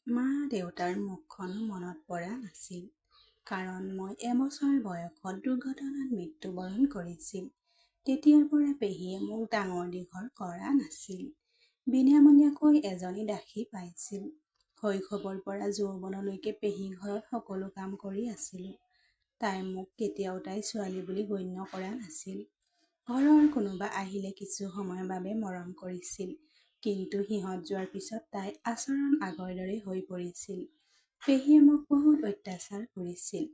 মা দেউতাৰ মুখখনো মনত পৰা নাছিল, কাৰণ মই এবছৰ বয়সত দুৰ্ঘটনাত মৃত্যুবৰণ কৰিছিল। তেতিয়াৰ পৰা পেহীয়ে মোক ডাঙৰ দীঘল কৰা নাছিল। বিনামূলীয়াকৈ এজনী দাসী পাইছিল। শৈশৱৰ পৰা যৌৱনলৈকে পেহী ঘৰত সকলো কাম কৰি আছিলোঁ। তাই মোক কেতিয়াও তাই ছোৱালী বুলি গণ্য কৰা নাছিল। ঘৰৰ কোনোবা আহিলে কিছু সময়ৰ বাবে মৰম কৰিছিল, কিন্তু সিহঁত যোৱাৰ পিছত তাইৰ আচৰণ আগৰ দৰে হৈ পৰিছিল। পেহীয়ে মোক বহুত অত্যাচাৰ কৰিছিল।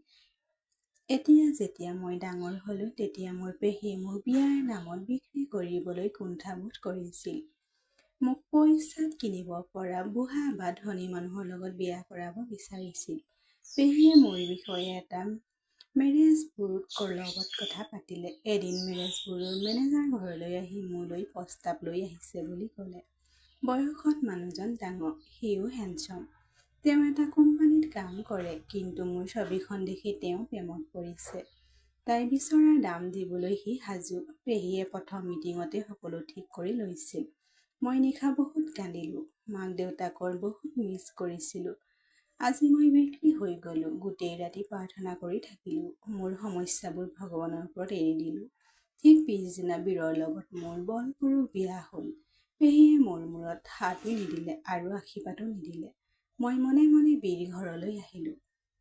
এতিয়া যেতিয়া মই ডাঙৰ হ'লো, তেতিয়া মোৰ পেহীয়ে মোক বিয়াৰ নামত বিক্ৰী কৰিবলৈ কুণ্ঠাবোধ কৰিছিল। মোক পইচাত কিনিব পৰা বুঢ়া বা ধনী মানুহৰ লগত বিয়া কৰাব বিচাৰিছিল। পেহীয়ে মোৰ বিষয়ে এটা মেৰেজ ব্যুৰোৰ লগত কথা পাতিলে। এদিন মেৰেজ ব্যুৰোৰ মেনেজাৰ ঘৰলৈ আহি মোলৈ প্ৰস্তাৱ লৈ আহিছে বুলি ক'লে। বয়সত মানুহজন ডাঙৰ, সিও হেণ্ডছম। তেওঁ এটা কোম্পানীত কাম কৰে, কিন্তু মোৰ ছবিখন দেখি তেওঁ প্ৰেমত পৰিছে। তাই বিচৰা দাম দিবলৈ সি সাজু। পেহীয়ে প্ৰথম মিটিঙতে সকলো ঠিক কৰি লৈছিল। মই নিশা বহুত কান্দিলোঁ। মাক দেউতাকৰ বহুত মিছ কৰিছিলোঁ। আজি মই বিক্ৰী হৈ গ'লো। গোটেই ৰাতি প্ৰাৰ্থনা কৰি থাকিলোঁ। মোৰ সমস্যাবোৰ ভগৱানৰ ওপৰত এৰি দিলোঁ। ঠিক পিছদিনা বীৰৰ লগত মোৰ বলপুৰুষ বিয়া হ'ল। পেহীয়ে মোৰ মূৰত হাতো নিদিলে আৰু আশীৰ্বাদো নিদিলে। মই মনে মনে বীৰ ঘৰলৈ আহিলোঁ।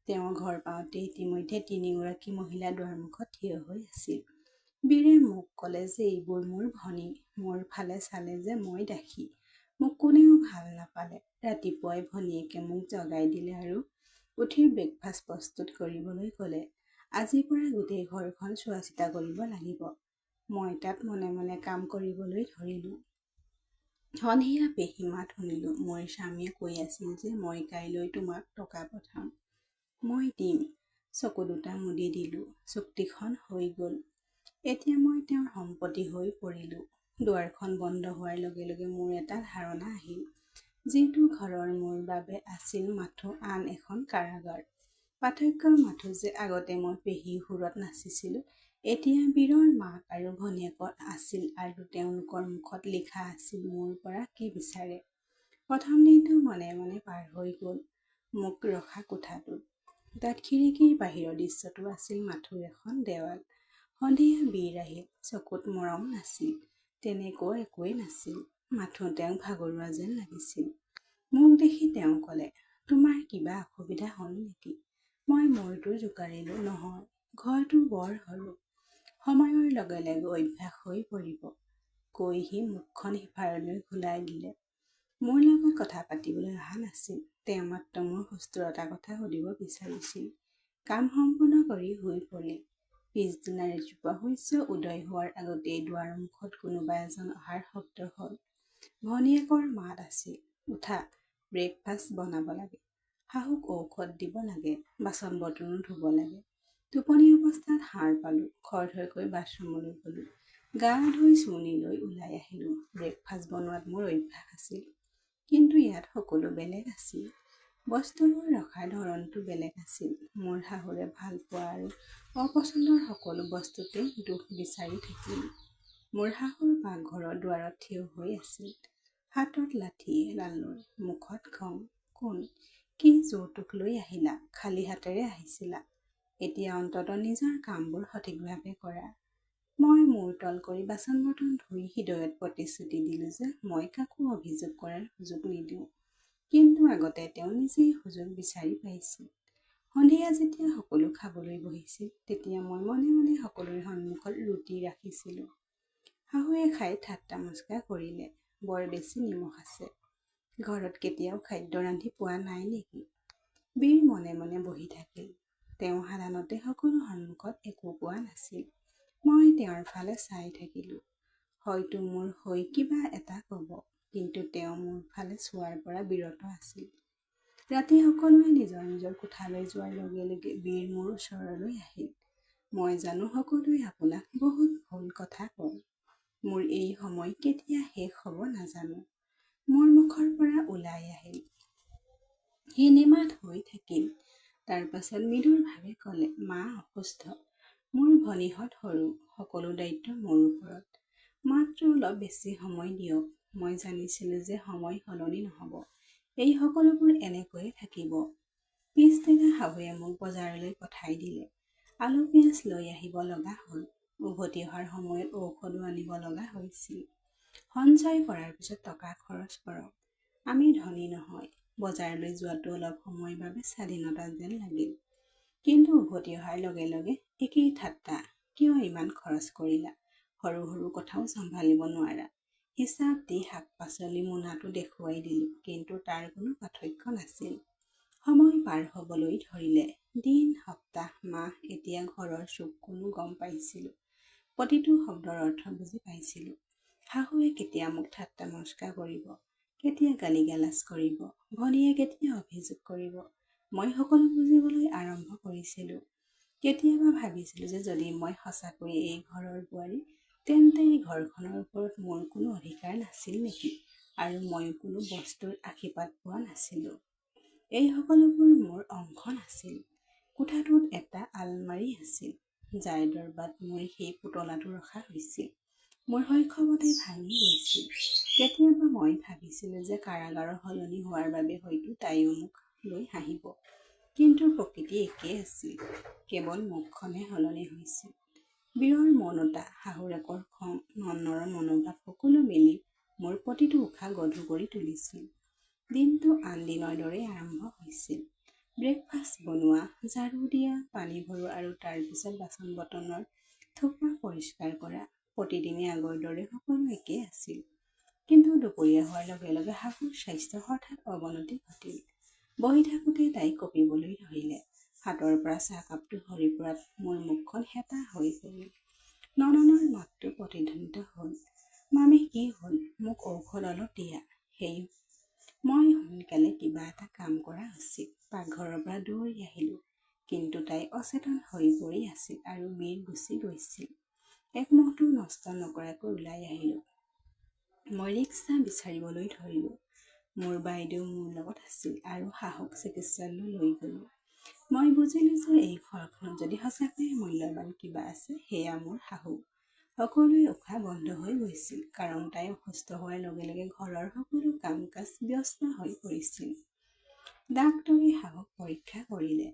তেওঁৰ ঘৰ পাওঁতে ইতিমধ্যে 3গৰাকী মহিলা দুৱাৰমুখত থিয় হৈ আছিল। বীৰে মোক ক'লে যে এইবোৰ মোৰ ভনী। মোৰ ফালে চালে যে মই দাসী। মোক কোনেও ভাল নাপালে। ৰাতিপুৱাই ভনীয়েকে মোক জগাই দিলে আৰু উঠি ব্ৰেকফাষ্ট প্ৰস্তুত কৰিবলৈ ক'লে। আজিৰ পৰা গোটেই ঘৰখন চোৱা চিতা কৰিব লাগিব। মই তাত মনে মনে কাম কৰিবলৈ ধৰিলোঁ। সন্ধিয়া পেহী মাত শুনিলোঁ। মোৰ স্বামীয়ে কৈ আছিল যে মই কাইলৈ তোমাক টকা পঠাম। মই দিম। চকু দুটা মুদি দিলোঁ। চুক্তিখন হৈ গ'ল। এতিয়া মই তেওঁৰ সম্পত্তি হৈ পৰিলোঁ। দুৱাৰখন বন্ধ হোৱাৰ লগে লগে মোৰ এটা ধাৰণা আহিল। যিটো ঘৰৰ মোৰ বাবে আছিল মাথো আন এখন কাৰাগাৰ। পাৰ্থক্য মাথো যে আগতে মই পেহীৰ সুৰত নাচিছিলোঁ, এতিয়া বীৰৰ মাক আৰু ভনীয়েকৰ আছিল আৰু তেওঁলোকৰ মুখত লিখা আছিল মোৰ পৰা কি বিচাৰে। প্ৰথম দিনটো মনে মনে পাৰ হৈ গ'ল। মোক ৰখা কোঠাটোত। তাত খিৰিকীৰ বাহিৰৰ দৃশ্যটো আছিল মাথোৰ এখন দেৱাল। সন্ধিয়া বীৰ আহিল। চকুত মৰম নাছিল। তেনেকুৱা একোৱেই নাছিল। মাথো তেওঁক ভাগৰুৱা যেন লাগিছিল। মোক দেখি তেওঁ ক'লে, তোমাৰ কিবা অসুবিধা হ'ল নেকি? মই মূৰটো জোকাৰিলোঁ, নহয়, ঘৰটো বৰ সৰু। সময়ৰ লগে লগে অভ্যাস হৈ পৰিব, কৈ সি মুখখন সিফাললৈ ঘূৰাই দিলে। মোৰ লগত কথা পাতিবলৈ অহা নাছিল। তেওঁ মাত্ৰ মোৰ সুস্থতাৰ কথা সুধিব বিচাৰিছিল। কাম সম্পূৰ্ণ কৰি শুই পৰিল। পিছদিনা ৰাতিপুৱা সূৰ্য উদয় হোৱাৰ আগতেই দুৱাৰৰ মুখত কোনোবা এজন অহাৰ শব্দ হ'ল। ভনীয়েকৰ মাত আছিল, উঠা, ব্ৰেকফাষ্ট বনাব লাগে। শাহুক ঔষধ দিব লাগে। বাচন বৰ্তনো ধুব লাগে। টোপনি অৱস্থাত সাৰ পালোঁ। খৰধৰকৈ বাথৰুমলৈ গ'লোঁ। গা ধুই চুৰ্ণি লৈ ওলাই আহিলোঁ। ব্ৰেকফাষ্ট বনোৱাত মোৰ অভ্যাস আছিল। কিন্তু ইয়াত সকলো বেলেগ আছিল। বস্তুবোৰ ৰখাৰ ধৰণটো বেলেগ আছিল। মোৰ শাহুৰে ভাল পোৱা আৰু অপচন্দৰ সকলো বস্তুতে দোষ বিচাৰি থাকিল। মোৰ শাহুৰ পাকঘৰৰ দুৱাৰত থিয় হৈ আছিল। হাতত লাঠি এডাল লৈ, মুখত খং। কোন? কি যৌতুক লৈ আহিলা? খালী হাতেৰে আহিছিলা। এতিয়া অন্ততঃ নিজৰ কামবোৰ সঠিকভাৱে কৰা। মই মূৰ তল কৰি বাচন বৰ্তন ধুই হৃদয়ত প্ৰতিশ্ৰুতি দিলোঁ যে মই কাকো অভিযোগ কৰাৰ সুযোগ নিদিওঁ। কিন্তু আগতে তেওঁ নিজেই সুযোগ বিচাৰি পাইছিল। সন্ধিয়া যেতিয়া সকলো খাবলৈ বহিছিল, তেতিয়া মই মনে মনে সকলোৰে সন্মুখত ৰুটি ৰাখিছিলোঁ। শাহুৱে খাই ঠাট্টা মস্কা কৰিলে। বৰ বেছি নিমখ আছে। ঘৰত কেতিয়াও খাদ্য ৰান্ধি পোৱা নাই নেকি? বীৰ মনে মনে বহি থাকিল। তেওঁ সাধাৰণতে সকলো সন্মুখত একো কোৱা নাছিল। মই তেওঁৰ ফালে চাই থাকিলোঁ। হয়তো মোৰ হৈ কিবা এটা ক'ব, কিন্তু তেওঁ মোৰ ফালে চোৱাৰ পৰা বিৰত আছিল। ৰাতি সকলোৱে নিজৰ নিজৰ কোঠালৈ যোৱাৰ লগে লগে বীৰ মোৰ ওচৰলৈ আহিল। মই জানো সকলোৱে আপোনাক বহুত ভুল কথা কয়। মোৰ এই সময় কেতিয়া শেষ হ'ব নাজানো। মোৰ মুখৰ পৰা ওলাই আহিল। সি নিমাত হৈ থাকিল। তাৰ পাছত মৃদুৰভাৱে ক'লে, মা অসুস্থ। মোৰ ভনীহঁত সৰু। সকলো দায়িত্ব মোৰ ওপৰত। মাত্ৰ অলপ বেছি সময় দিয়ক। মই জানিছিলোঁ যে সময় সলনি নহ'ব। এই সকলোবোৰ এনেকৈয়ে থাকিব। পিছদিনা শাহুৱে মোক বজাৰলৈ পঠাই দিলে। আলু পিঁয়াজ লৈ আহিব লগা হ'ল। উভতি অহাৰ সময়ত ঔষধো আনিব লগা হৈছিল। সঞ্চয় কৰাৰ পিছত টকা খৰচ কৰক। আমি ধনী নহয়। বজাৰলৈ যোৱাটো অলপ সময়ৰ বাবে স্বাধীনতা যেন লাগিল। কিন্তু উভতি অহাৰ লগে লগে একেই ঠাট্টা। কিয় ইমান খৰচ কৰিলা? সৰু সৰু কথাও চম্ভালিব নোৱাৰা। হিচাপ দি শাক পাচলি মোনাটো দেখুৱাই দিলোঁ, কিন্তু তাৰ কোনো পাৰ্থক্য নাছিল। সময় পাৰ হ'বলৈ ধৰিলে। দিন, সপ্তাহ, মাহ। এতিয়া ঘৰৰ চুক কোনো গম পাইছিলোঁ। প্ৰতিটো শব্দৰ অৰ্থ বুজি পাইছিলোঁ। শাহুৱে কেতিয়া মোক ঠাট্টা মস্কাৰ কৰিব, কেতিয়া গালিগালাজ কৰিব, ভনীয়ে কেতিয়া অভিযোগ কৰিব, মই সকলো বুজিবলৈ আৰম্ভ কৰিছিলোঁ। কেতিয়াবা ভাবিছিলোঁ যে যদি মই সঁচাকৈয়ে এই ঘৰৰ বোৱাৰী, তেন্তে এই ঘৰখনৰ ওপৰত মোৰ কোনো অধিকাৰ নাছিল নেকি, আৰু মই কোনো বস্তুৰ আশীৰ্বাদ পোৱা নাছিলোঁ। এই সকলোবোৰ মোৰ অংশ নাছিল। কোঠাটোত এটা আলমাৰী আছিল, যাৰ দৰবাত মোৰ সেই পুতলাটো ৰখা হৈছিল। মোৰ শৈশৱতে ভাঙি গৈছিল। কেতিয়াবা মই ভাবিছিলোঁ যে কাৰাগাৰৰ সলনি হোৱাৰ বাবে হয়তো তাইও মোক লৈ হাঁহিব। কিন্তু প্ৰকৃতি একেই আছিল, কেৱল মুখখনহে সলনি হৈছিল। বীৰৰ মৌনতা, শাহুৰেকৰ খং, নন্নৰ মনোভাৱ সকলো মিলি মোৰ প্ৰতিটো উশাহ গধুৰ কৰি তুলিছিল। দিনটো আন দিনৰ দৰেই আৰম্ভ হৈছিল। ব্ৰেকফাষ্ট বনোৱা, ঝাৰু দিয়া, পানী ভৰোৱা আৰু তাৰ পিছত বাচন বৰ্তনৰ থোপা পৰিষ্কাৰ কৰা। প্ৰতিদিনে আগৰ দৰে সকলো একেই আছিল। কিন্তু দুপৰীয়া হোৱাৰ লগে লগে শাহুৰ স্বাস্থ্য হঠাৎ অৱনতি ঘটিল। বহি থাকোঁতে তাই কঁপিবলৈ ধৰিলে। হাতৰ পৰা চাহকাপটো সৰি পৰাত মোৰ মুখখন হেতা হৈ পৰিল। নননৰ মাতটো প্ৰতিধ্বনিত হ'ল। মামী, কি হ'ল? মোক ঔষধ অলপ দিয়া। সেই মই সোনকালে কিবা এটা কাম কৰা উচিত। পাকঘৰৰ পৰা দৌৰি আহিলোঁ। কিন্তু তাই অচেতন হৈ পৰি আছিল আৰু বীৰ গুচি গৈছিল। এক মুহূৰ্ত নষ্ট নকৰাকৈ ওলাই আহিলোঁ। মই ৰিক্সা বিচাৰিবলৈ ধৰিলোঁ। মোৰ বাইদেউ মোৰ লগত আছিল আৰু শাহুক চিকিৎসালয়লৈ লৈ গ'লোঁ। মই বুজিলোঁ যে এই ঘৰখনত যদি সঁচাকৈয়ে মূল্যৱান কিবা আছে, সেয়া মোৰ শাহু। সকলোৱে উশাহ বন্ধ হৈ গৈছিল, কাৰণ তাই অসুস্থ হোৱাৰ লগে লগে ঘৰৰ সকলো কাম কাজ ব্যস্ত হৈ পৰিছিল। ডাক্তৰে শাহুক পৰীক্ষা কৰিলে।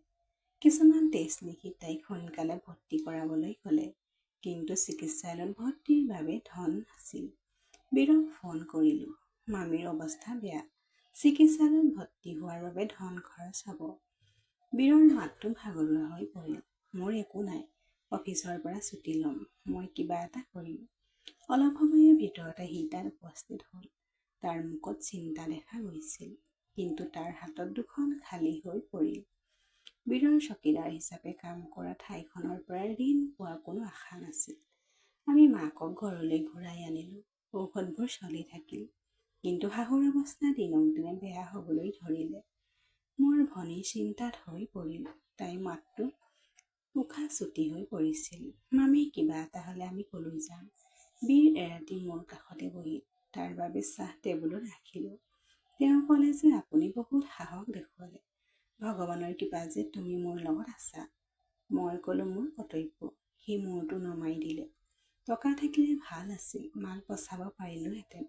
কিছুমান টেষ্ট লিখি তাইক সোনকালে ভৰ্তি কৰাবলৈ ক'লে। কিন্তু চিকিৎসালয়ত ভৰ্তিৰ বাবে ধন নাছিল। বীৰক ফোন কৰিলোঁ। মামীৰ অৱস্থা বেয়া। চিকিৎসালয়ত ভৰ্তি হোৱাৰ বাবে ধন খৰচ হ'ব। বীৰৰ মাতটো ভাগৰুৱা হৈ পৰিল। মোৰ একো নাই। অফিচৰ পৰা ছুটী ল'ম। মই কিবা এটা কৰিম। অলপ সময়ৰ ভিতৰতে সি তাত উপস্থিত হ'ল। তাৰ মুখত চিন্তা দেখা গৈছিল, কিন্তু তাৰ হাতত দুখন খালী হৈ পৰিল। বীৰৰ চকীদাৰ হিচাপে কাম কৰা ঠাইখনৰ পৰা ঋণ পোৱাৰ কোনো আশা নাছিল। আমি মাকক ঘৰলৈ ঘূৰাই আনিলোঁ। ঔষধবোৰ চলি থাকিল, কিন্তু শাহুৰ অৱস্থা দিনক দিনে বেয়া হ'বলৈ ধৰিলে। মোৰ ভনী চিন্তাত হৈ পৰিল। তাই মাতটো উশাহ চুটি হৈ পৰিছিল। মামী, কিবা এটা হ'লে আমি কলৈ যাম? বীৰ এৰাতি মোৰ কাষতে বহি তাৰ বাবে চাহ টেবুলত ৰাখিলোঁ। তেওঁ ক'লে যে আপুনি বহুত সাহস দেখুৱালে। ভগৱানৰ কৃপা যে তুমি মোৰ লগত আছা। মই ক'লোঁ মোৰ কৰ্তব্য। সি মূৰটো নমাই দিলে। টকা থাকিলে ভাল আছিল, মাক বচাব পাৰিলোহেঁতেন।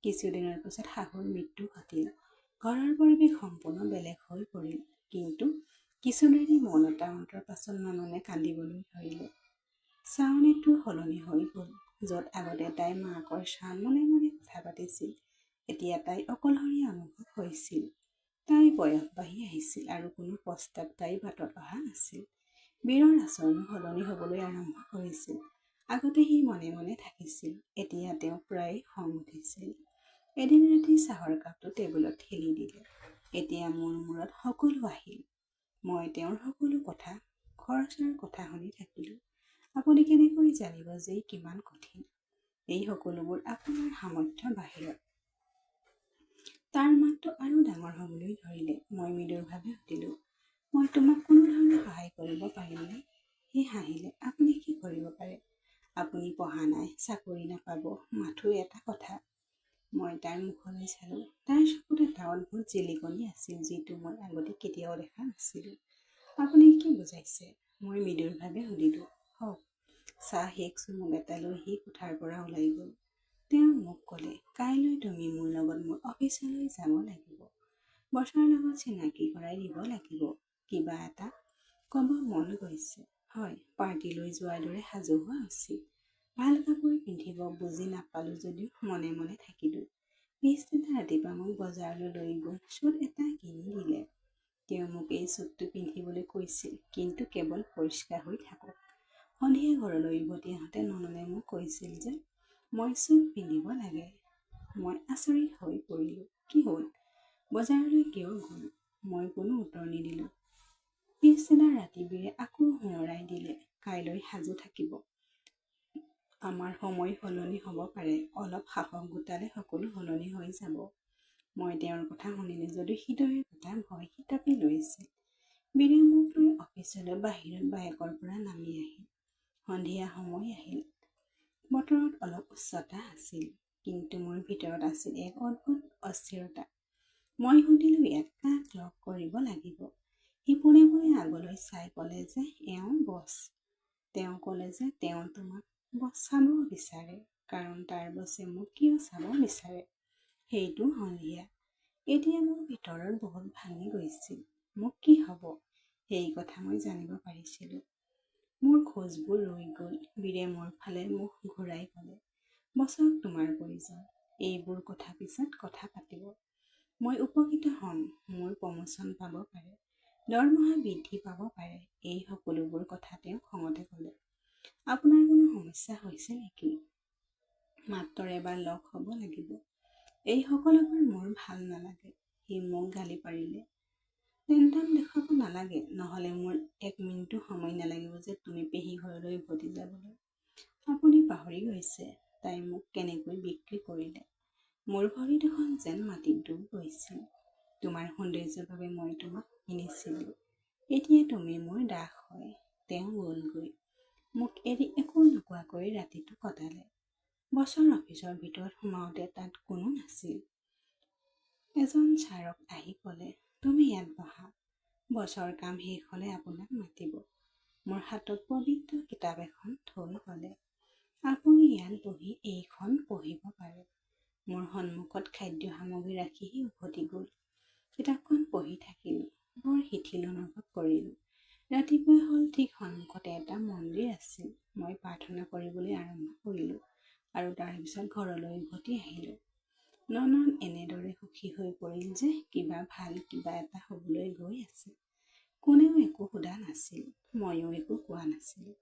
কিছুদিনৰ পিছত শাহুৰ মৃত্যু ঘটিল। ঘৰৰ পৰিৱেশ সম্পূৰ্ণ বেলেগ হৈ পৰিল। কিন্তু কিছুদিনী মৌনতা অন্তৰ পাছত নননে কান্দিবলৈ ধৰিলে। চাউনিটো সলনি হৈ গ'ল। য'ত আগতে তাই মাকৰ চান মনে মনে কথা পাতিছিল, এতিয়া তাই অকলশৰীয়া অনুভৱ হৈছিল। তাই বয়স বাঢ়ি আহিছিল আৰু কোনো প্ৰস্তাৱ তাইৰ বাটত অহা নাছিল। বীৰৰ আচৰণো সলনি হ'বলৈ আৰম্ভ কৰিছিল। আগতে সি মনে মনে থাকিছিল, এতিয়া তেওঁ প্ৰায় খং উঠিছিল। এদিন ৰাতি চাহৰ কাপটো টেবুলত ঠেলি দিলে। এতিয়া মোৰ মূৰত সকলো আহিল। মই তেওঁৰ সকলো কথা, খৰচৰ কথা শুনি থাকিলোঁ। আপুনি কেনেকৈ জানিব যে কিমান কঠিন? এই সকলোবোৰ আপোনাৰ সামৰ্থ্যৰ বাহিৰত। তাৰ মাতটো আৰু ডাঙৰ হ'বলৈ ধৰিলে। মই মৃদুৰভাৱে সুধিলোঁ, মই তোমাক কোনো ধৰণে সহায় কৰিব পাৰিমনে? সি হাঁহিলে। আপুনি কি কৰিব পাৰে? আপুনি পঢ়া নাই, চাকৰি নাপাব, মাথো এটা কথা। মই তাৰ মুখলৈ চালোঁ। তাৰ চকুত এটা অদ্ভুত জিলিকনি আছিল, যিটো মই আগতে কেতিয়াও দেখা নাছিলোঁ। আপুনি কি বুজাইছে? মই মৃদুৰভাৱে সুধিলোঁ। হওক, চাহ শেষ চুমুক এটা লৈ সি কোঠাৰ পৰা ওলাই গ'ল। তেওঁ মোক ক'লে, কাইলৈ তুমি মোৰ লগত মোৰ অফিচলৈ যাব লাগিব। বছৰৰ লগত চিনাকি কৰাই দিব লাগিব। কিবা এটা ক'ব মন গৈছে। হয়, পাৰ্টিলৈ যোৱাৰ দৰে সাজু হোৱা উচিত। ভাল কাপোৰ পিন্ধিব বুজি নাপালোঁ যদিও মনে মনে থাকিলোঁ। পিছদিনা ৰাতিপুৱা মোক বজাৰলৈ লৈ গ'ল চুট এটা কিনি দিলে। তেওঁ মোক এই চুটটো পিন্ধিবলৈ কৈছিল, কিন্তু কেৱল পৰিষ্কাৰ হৈ থাকক। সন্ধিয়া ঘৰলৈ উভতি আহোঁতে নননে মোক কৈছিল যে মই চুট পিন্ধিব লাগে। মই আচৰিত হৈ পৰিলোঁ। কি হ'ল? বজাৰলৈ কিয় গ'ল? মই কোনো উত্তৰ নিদিলোঁ। পিছদিনা ৰাতিবিৰে আকৌ সোঁৱৰাই দিলে, কাইলৈ সাজু থাকিব। আমাৰ সময় সলনি হ'ব পাৰে, অলপ সাহস গোটালে সকলো সলনি হৈ যাব। মই তেওঁৰ কথা শুনিলোঁ যদিও হৃদয়ৰ কথা ভয় শিতাপি লৈছিল। বীৰে মোক লৈ অফিচলৈ বাহিৰত বাইকৰ পৰা নামি আহিল। সন্ধিয়া সময় আহিল। বতৰত অলপ উষ্ণতা আছিল, কিন্তু মোৰ ভিতৰত আছিল এক অদ্ভুত অস্থিৰতা। মই সুধিলোঁ, ইয়াত কাক লগ কৰিব লাগিব? সি পোনে পোনে আগলৈ চাই ক'লে যে এওঁ বছ। তেওঁ ক'লে যে তেওঁ তোমাক চাব বিচাৰে, কাৰণ তাৰ বছে মোক কিয় চাব বিচাৰে। সেইটো সন্ধিয়া। এতিয়া মোৰ ভিতৰত বহুত ভাঙি গৈছিল। মোক কি হ'ব সেই কথা মই জানিব পাৰিছিলোঁ। মোৰ খোজবোৰ ৰৈ গ'ল। বীৰে মোৰ ফালে মুখ ঘূৰাই ক'লে, বছক তোমাৰ প্ৰয়োজন। এইবোৰ কথা পিছত কথা পাতিব। মই উপকৃত হ'ম। মোৰ প্ৰমোচন পাব পাৰে, দৰমহা বৃদ্ধি পাব পাৰে। এই সকলোবোৰ কথা তেওঁ খঙতে ক'লে। আপোনাৰ কোনো সমস্যা হৈছে নেকি? মাত্ৰ এবাৰ লগ হ'ব লাগিব। এই সকলোবোৰ মোৰ ভাল নালাগে। সি মোক গালি পাৰিলে। টেনশ্যন দেখুৱাব নালাগে, নহ'লে মোৰ 1 মিনিটো সময় নালাগিব যে তুমি পেহী ঘৰলৈ উভতি যাবলৈ। আপুনি পাহৰি গৈছে তাই মোক কেনেকৈ বিক্ৰী কৰিলে। মোৰ ভৰি দুখন যেন মাটিত ডুব গৈছিল। তোমাৰ সৌন্দৰ্যৰ বাবে মই তোমাক কিনিছিলোঁ। এতিয়া তুমি মোৰ দাস হয়। তেওঁ গ'লগৈ। মোক এৰি একো নোকোৱাকৈ ৰাতিটো কটালে। বছৰ অফিচৰ ভিতৰত সোমাওঁতে তাত কোনো নাছিল। এজন ছাৰক আহি ক'লে, তুমি ইয়াত বহা। বছৰ কাম শেষ হ'লে আপোনাক মাতিব। মোৰ হাতত পবিত্ৰ কিতাপ এখন থৈ ক'লে, আপুনি ইয়াত বহি এইখন পঢ়িব পাৰে। মোৰ সন্মুখত খাদ্য সামগ্ৰী ৰাখি সি উভতি গ'ল। কিতাপখন পঢ়ি থাকিলোঁ। বৰ শিথিল অনুভৱ কৰিলোঁ। ৰাতিপুৱা হ'ল, ঠিক সন্মুখতে এটা মন্দিৰ আছিল। মই প্ৰাৰ্থনা কৰিবলৈ আৰম্ভ কৰিলোঁ আৰু তাৰপিছত ঘৰলৈ উভতি আহিলোঁ। ননন এনেদৰে সুখী হৈ পৰিল যে কিবা ভাল কিবা এটা হ'বলৈ গৈ আছে। কোনেও একো সোধা নাছিল, ময়ো একো কোৱা নাছিলোঁ।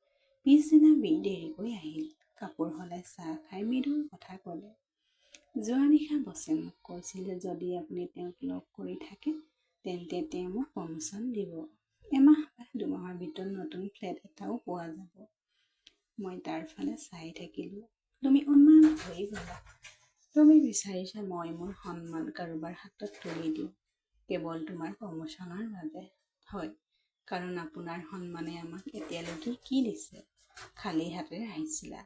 পিছদিনা বীৰ দেৰিকৈ আহিল। কাপোৰ সলাই চাহ খাই মৃদুৰ কথা ক'লে। যোৱা নিশা বছে মোক কৈছিল যে যদি আপুনি তেওঁক লগ কৰি থাকে তেন্তে তেওঁ মোক প্ৰমোচন দিব। এমাহ বা 2 মাহৰ ভিতৰত নতুন ফ্লেট এটাও পোৱা যাব। মই তাৰ ফালে চাই থাকিলোঁ। তুমি উন্মাদ হৈ গ'লা। তুমি বিচাৰিছা মই মোৰ সন্মান কাৰোবাৰ হাতত তুলি দিওঁ, কেৱল তোমাৰ প্ৰমোচনৰ বাবে। হয়, কাৰণ আপোনাৰ সন্মানে আমাক এতিয়ালৈকে কি দিছে? খালী হাতেৰে আহিছিলা।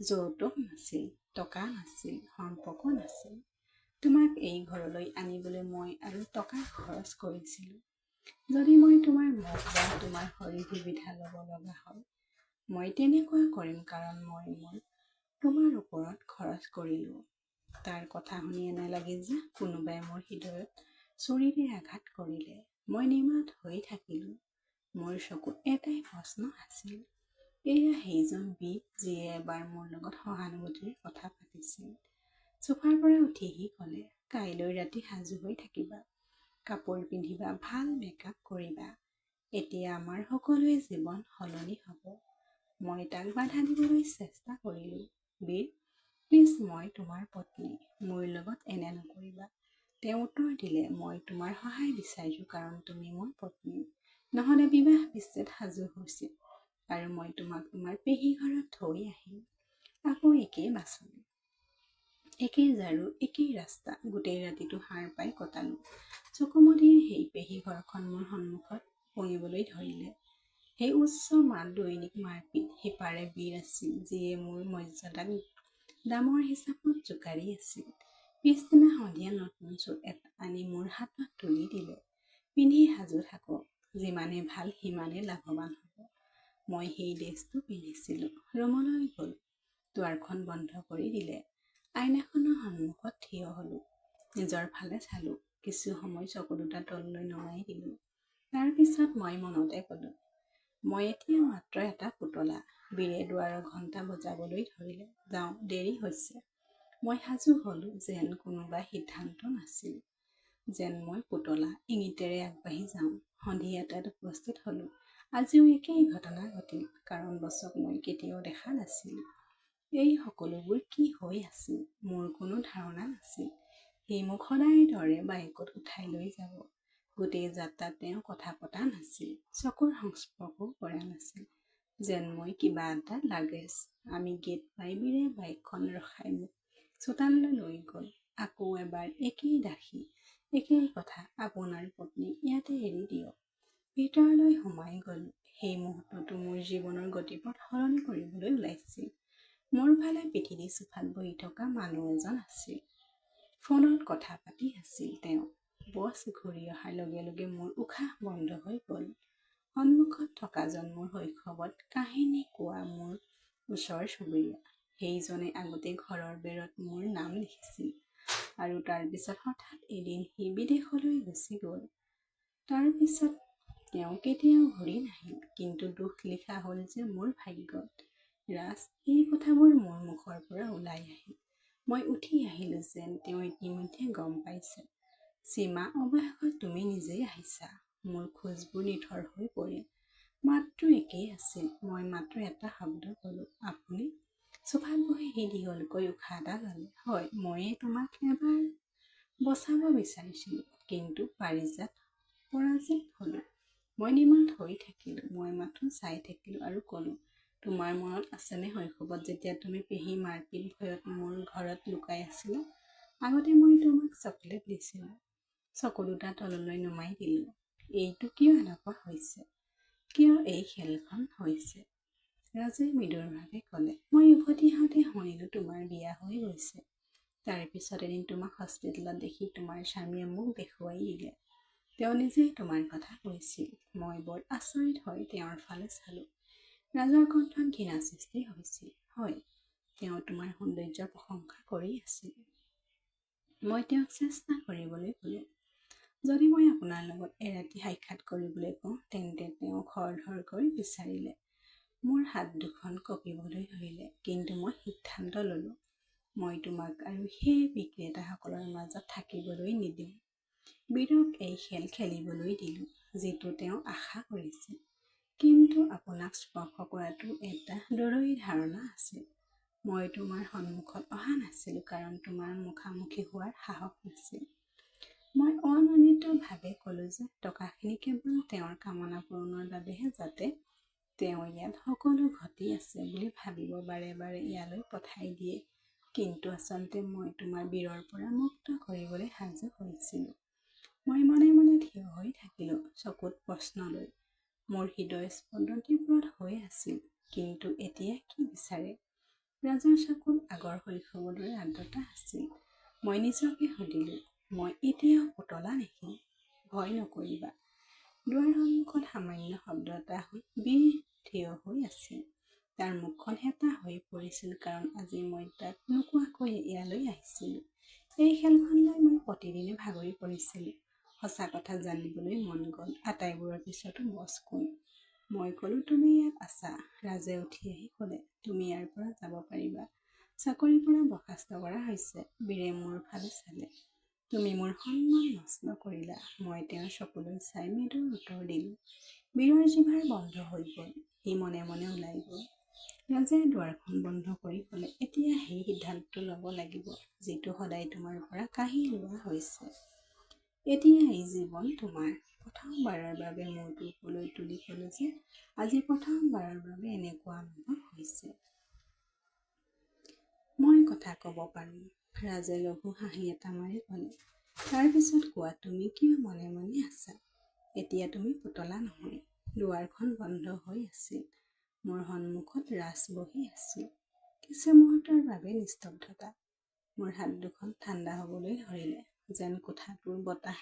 যৌতুক নাছিল, টকা নাছিল, সম্পৰ্ক নাছিল। তোমাক এই ঘৰলৈ আনিবলৈ মই আৰু টকা খৰচ কৰিছিলোঁ। যদি মই তোমাৰ মুখ বা তোমাৰ শৰীৰ সুবিধা ল'ব লগা হয়, মই তেনেকুৱা কৰিম, কাৰণ মই তোমাৰ ওপৰত খৰচ কৰিলোঁ। তাৰ কথা শুনি এনে লাগিল যে কোনোবাই মোৰ হৃদয়ত ছুৰীৰে আঘাত কৰিলে। মই নিমাত হৈ থাকিলোঁ। মোৰ চকুত এটাই প্ৰশ্ন আছিল, এয়া সেইজন বীৰ যিয়ে এবাৰ মোৰ লগত সহানুভূতিৰ কথা পাতিছিল। চোফাৰ পৰা উঠি সি ক'লে, কাইলৈ ৰাতি সাজু হৈ থাকিবা, কাপোৰ পিন্ধিবা, ভাল মেকআপ কৰিবা। এতিয়া আমাৰ সকলোৱে জীৱন সলনি হ'ব। মই তাক বাধা দিবলৈ চেষ্টা কৰিলোঁ। বীৰ, প্লিজ, মই তোমাৰ পত্নী, মোৰ লগত এনে নকৰিবা। তেওঁ উত্তৰ দিলে, মই তোমাৰ সহায় বিচাৰিছোঁ কাৰণ তুমি মোৰ পত্নী, নহ'লে বিবাহ বিচ্ছেদ সাজু হৈছিল আৰু মই তোমাক তোমাৰ পেহী ঘৰত থৈ আহিম। আকৌ একেই বাচন, একেই ঝাৰু, একেই ৰাস্তা। গোটেই ৰাতিটো সাৰ পাই কটালোঁ। চকুমুদিয়ে সেই পেহী ঘৰখন মোৰ সন্মুখত উপঙিবলৈ ধৰিলে। সেই উচ্চ মাত, দৈনিক মাৰপিট। সিপাৰে বীৰ আছিল, যিয়ে মোৰ মৰ্যাদাক দামৰ হিচাপত জোকাৰি আছিল। পিছদিনা সন্ধিয়া নতুন চুট এটা আনি মোৰ হাতত তুলি দিলে। পিন্ধি সাজু থাকক, যিমানে ভাল সিমানে লাভৱান হ'ব। মই সেই ড্ৰেছটো পিন্ধিছিলোঁ। ৰুমলৈ গ'ল, দুৱাৰখন বন্ধ কৰি দিলে। আইনাখনৰ সন্মুখত থিয় হ'লোঁ। নিজৰ ফালে চালোঁ। কিছু সময় চকু দুটা তললৈ নমাই দিলোঁ। তাৰপিছত মই মনতে ক'লোঁ, মই এতিয়া মাত্ৰ এটা পুতলা। বীৰে দুৱাৰৰ ঘণ্টা বজাবলৈ ধৰিলে। যাওঁ, দেৰি হৈছে। মই সাজু হ'লোঁ, যেন কোনোবা সিদ্ধান্ত নাছিল। যেন মই পুতলা, ইঙিতেৰে আগবাঢ়ি যাওঁ। সন্ধিয়া তাত উপস্থিত হ'লোঁ। আজিও একেই ঘটনা ঘটিল। কাৰণবশত মই কেতিয়াও দেখা নাছিলোঁ। এই সকলোবোৰ কি হৈ আছিল মোৰ কোনো ধাৰণা নাছিল। সি মোক সদায় দৰে বাইকত উঠাই লৈ যাব। গোটেই যাত্ৰাত তেওঁ কথা পতা নাছিল, চকুৰ সংস্পৰ্শও কৰা নাছিল। যেন মই কিবা এটা লাগেজ। আমি গেট পাই বীৰে বাইকখন ৰখাই মোক চোতাললৈ লৈ গ'ল। আকৌ এবাৰ একেই দাসী, একেই কথা, আপোনাৰ পত্নীক ইয়াতে এৰি দিয়ক। ভিতৰলৈ সোমাই গ'লো। সেই মুহূৰ্তটো মোৰ জীৱনৰ গতিপথ সলনি কৰিবলৈ ওলাইছিল। মোৰ ফালে পিঠি দি চোফাত বহি থকা মানুহ এজন আছিল। ফোনত কথা পাতি আছিল তেওঁ। বছ ঘূৰি অহাৰ লগে লগে মোৰ উশাহ বন্ধ হৈ গ'ল। সন্মুখত থকাজন মোৰ শৈশৱত কাহিনী কোৱা মোৰ ওচৰ চুবুৰীয়া। সেইজনে আগতে ঘৰৰ বেৰত মোৰ নাম লিখিছিল। আৰু তাৰপিছত হঠাৎ এদিন সি বিদেশলৈ গুচি গ'ল। তাৰপিছত তেওঁ কেতিয়াও ঘূৰি নাহিল। কিন্তু দুখ লিখা হ'ল যে মোৰ ভাগ্যত। ৰাজ, এই কথাবোৰ মোৰ মুখৰ পৰা ওলাই আহিল। মই উঠি আহিলোঁ যেন তেওঁ ইতিমধ্যে গম পাইছে। সীমা, অৱশেষত তুমি নিজেই আহিছা। মোৰ খোজবোৰ নিথৰ হৈ পৰিল। মাতটো একেই আছিল। মই মাত্ৰ এটা শব্দ ক'লোঁ, আপুনি? চোফাত বহি সি দীঘলকৈ উশাহ এটা ল'লে। হয়, ময়ে তোমাক এবাৰ বচাব বিচাৰিছিলোঁ, কিন্তু পৰাজিত হ'লোঁ। মই নিমাত হৈ থাকিলোঁ। মই মাথো চাই থাকিলোঁ আৰু ক'লোঁ, তোমাৰ মনত আছেনে শৈশৱত যেতিয়া তুমি পেহী মাৰপিট ভয়ত মোৰ ঘৰত লুকাই আছিলা? আগতে মই তোমাক চকলেট দিছিলোঁ। চকু দুটা তললৈ নমাই দিলোঁ। এইটো কিয় এনেকুৱা হৈছে? কিয় এই খেলখন হৈছে? ৰাজে মৃদুৰভাৱে ক'লে। মই উভতি আহোঁতে শুনিলোঁ তোমাৰ বিয়া হৈ গৈছে। তাৰপিছত এদিন তোমাক হস্পিটেলত দেখি তোমাৰ স্বামীয়ে মোক দেখুৱাই দিলে। তেওঁ নিজেই তোমাৰ কথা কৈছিল। মই বৰ আচৰিত হৈ তেওঁৰ ফালে চালোঁ। ৰাজৰ কণ্ঠত ঘৃণা সৃষ্টি হৈছিল। হয়, তেওঁ তোমাৰ সৌন্দৰ্যৰ প্ৰশংসা কৰি আছিল। মই তেওঁক চেষ্টা কৰিবলৈ ক'লোঁ, যদি মই আপোনাৰ লগত এৰাতি সাক্ষাৎ কৰিবলৈ কওঁ, তেন্তে তেওঁ খৰধৰকৈ বিচাৰিলে। মোৰ হাত দুখন কঁপিবলৈ ধৰিলে। কিন্তু মই সিদ্ধান্ত ল'লোঁ, মই তোমাক আৰু সেই বিক্ৰেতাসকলৰ মাজত থাকিবলৈ নিদিওঁ। বীৰক এই খেল খেলিবলৈ দিলোঁ, যিটো তেওঁ আশা কৰিছিল। কিন্তু আপোনাক স্পৰ্শ কৰাটো এটা দৰৈ ধাৰণা আছিল। মই তোমাৰ সন্মুখত অহা নাছিলোঁ কাৰণ তোমাৰ মুখামুখি হোৱাৰ সাহস নাছিল। মই অনুন্নিতভাৱে ক'লোঁ যে টকাখিনি কেৱল তেওঁৰ কামনা পূৰণৰ বাবেহে, যাতে তেওঁ ইয়াত সকলো ঘটি আছে বুলি ভাবিব বাৰে বাৰে ইয়ালৈ পঠাই দিয়ে। কিন্তু আচলতে মই তোমাৰ বীৰৰ পৰা মুক্ত কৰিবলৈ সাজু হৈছিলোঁ। মই মনে মনে থিয় হৈ থাকিলোঁ, চকুত প্ৰশ্ন লৈ। মোৰ হৃদয় স্পন্দন তীব্ৰ হৈ আছিল। কিন্তু এতিয়া কি বিচাৰে? ৰাজৰ চকুত আগৰ শৈশৱৰ দৰে আৰ্দ্ৰতা আছিল। মই নিজকে সুধিলোঁ, মই এতিয়াও পুতলা নেকি? ভয় নকৰিবা। দুৱাৰ সন্মুখত সামান্য শব্দ এটা হৈ বীৰ থিয় হৈ আছিল। তাৰ মুখখন হেঁচা হৈ পৰিছিল কাৰণ আজি মই তাক নোকোৱাকৈ ইয়ালৈ আহিছিলোঁ। এই খেলখনলৈ মই প্ৰতিদিনে ভাগৰি পৰিছিলোঁ। সঁচা কথা জানিবলৈ মন গ'ল। আটাইবোৰৰ পিছতো বছ কোন? মই ক'লোঁ, তুমি ইয়াত আছা। ৰাজে উঠি আহি ক'লে, তুমি ইয়াৰ পৰা যাব পাৰিবা। চাকৰিৰ পৰা বৰ্খাস্ত কৰা হৈছে। বীৰে মোৰ ফালে চালে। তুমি মোৰ সন্মান নষ্ট কৰিলা। মই তেওঁৰ চকুলৈ চাই মৃদুৰ উত্তৰ দিলোঁ। বীৰৰ জিভাৰ বন্ধ হৈ গ'ল। সি মনে মনে ওলাই গ'ল। ৰাজে দুৱাৰখন বন্ধ কৰি ক'লে, এতিয়া সেই সিদ্ধান্ত ল'ব লাগিব, যিটো সদায় তোমাৰ পৰা কাঢ়ি লোৱা হৈছে। এতিয়া এই জীৱন তোমাৰ। প্ৰথমবাৰৰ বাবে মূৰটো ওপৰলৈ তুলি ক'লোঁ যে আজি প্ৰথমবাৰৰ বাবে এনেকুৱা অনুভৱ হৈছে। মই কথা ক'ব পাৰোঁ। ৰাজে লঘু হাঁহি এটা মাৰি ক'লে, তাৰপিছত কোৱা, তুমি কিয় মনে মনে আছা? এতিয়া তুমি পুতলা নহয়। দুৱাৰখন বন্ধ হৈ আছিল। মোৰ সন্মুখত ৰাজ বহি আছিল। কিছু মুহূৰ্তৰ বাবে নিস্তব্ধতা। মোৰ হাত দুখন ঠাণ্ডা হ'বলৈ ধৰিলে, যেন কোঠাটোৰ বতাহ